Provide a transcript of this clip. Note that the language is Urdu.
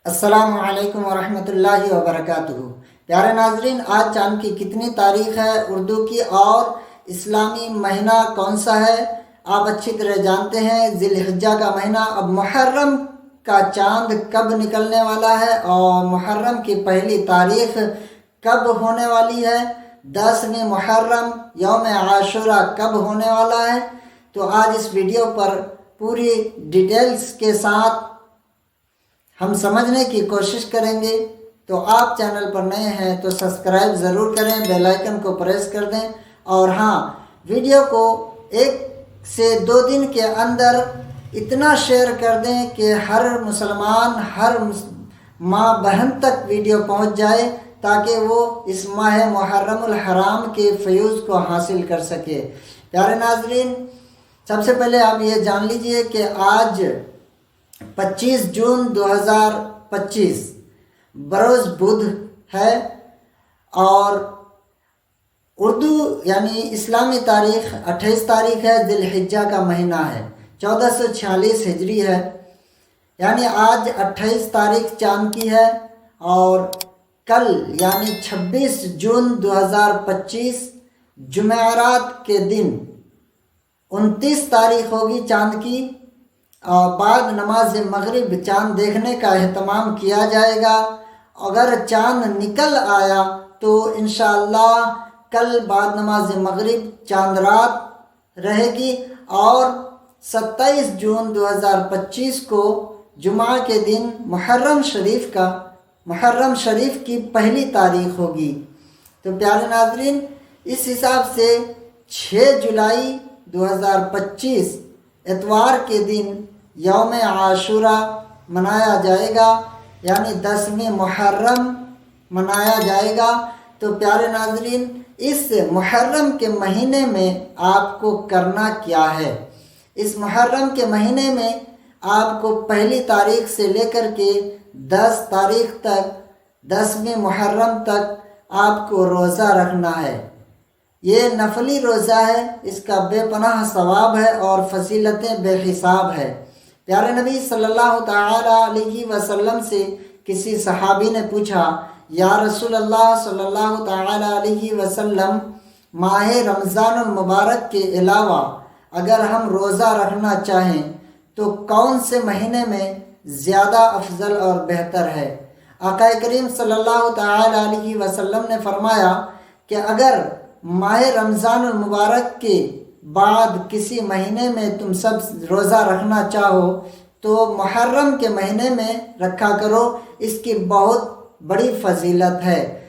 السلام علیکم ورحمۃ اللہ وبرکاتہ۔ پیارے ناظرین، آج چاند کی کتنی تاریخ ہے اردو کی اور اسلامی مہینہ کون سا ہے؟ آپ اچھی طرح جانتے ہیں ذی الحجہ کا مہینہ، اب محرم کا چاند کب نکلنے والا ہے اور محرم کی پہلی تاریخ کب ہونے والی ہے، 10ویں محرم یوم عاشورہ کب ہونے والا ہے۔ تو آج اس ویڈیو پر پوری ڈیٹیلز کے ساتھ ہم سمجھنے کی کوشش کریں گے۔ تو آپ چینل پر نئے ہیں تو سبسکرائب ضرور کریں، بیل آئیکن کو پریس کر دیں، اور ہاں، ویڈیو کو 1 سے 2 دن کے اندر اتنا شیئر کر دیں کہ ہر مسلمان، ہر ماں بہن تک ویڈیو پہنچ جائے تاکہ وہ اس ماہ محرم الحرام کے فیوز کو حاصل کر سکے۔ پیارے ناظرین، سب سے پہلے آپ یہ جان لیجئے کہ آج 25 جون 2025 بروز بدھ ہے، اور اردو یعنی اسلامی تاریخ 28 تاریخ ہے، ذی الحجہ کا مہینہ ہے، 1446 ہجری ہے، یعنی آج 28 تاریخ چاند کی ہے، اور کل یعنی 26 جون 2025 جمعرات کے دن 29 تاریخ ہوگی چاند کی، اور بعد نماز مغرب چاند دیکھنے کا اہتمام کیا جائے گا۔ اگر چاند نکل آیا تو انشاءاللہ کل بعد نماز مغرب چاند رات رہے گی، اور 27 جون 2025 کو جمعہ کے دن محرم شریف کی پہلی تاریخ ہوگی۔ تو پیارے ناظرین، اس حساب سے 6 جولائی 2025 اتوار کے دن یوم عاشورہ منایا جائے گا، یعنی 10ویں محرم منایا جائے گا۔ تو پیارے ناظرین، اس محرم کے مہینے میں آپ کو کرنا کیا ہے؟ اس محرم کے مہینے میں آپ کو پہلی تاریخ سے لے کر کے 10 تاریخ تک، 10ویں محرم تک آپ کو روزہ رکھنا ہے۔ یہ نفلی روزہ ہے، اس کا بے پناہ ثواب ہے اور فضیلتیں بے حساب ہے۔ پیارے نبی صلی اللہ تعالی علیہ وسلم سے کسی صحابی نے پوچھا، یا رسول اللہ صلی اللہ تعالی علیہ وسلم، ماہ رمضان المبارک کے علاوہ اگر ہم روزہ رکھنا چاہیں تو کون سے مہینے میں زیادہ افضل اور بہتر ہے؟ آقا کریم صلی اللہ تعالی علیہ وسلم نے فرمایا کہ اگر ماہ رمضان المبارک کے بعد کسی مہینے میں تم سب روزہ رکھنا چاہو تو محرم کے مہینے میں رکھا کرو، اس کی بہت بڑی فضیلت ہے۔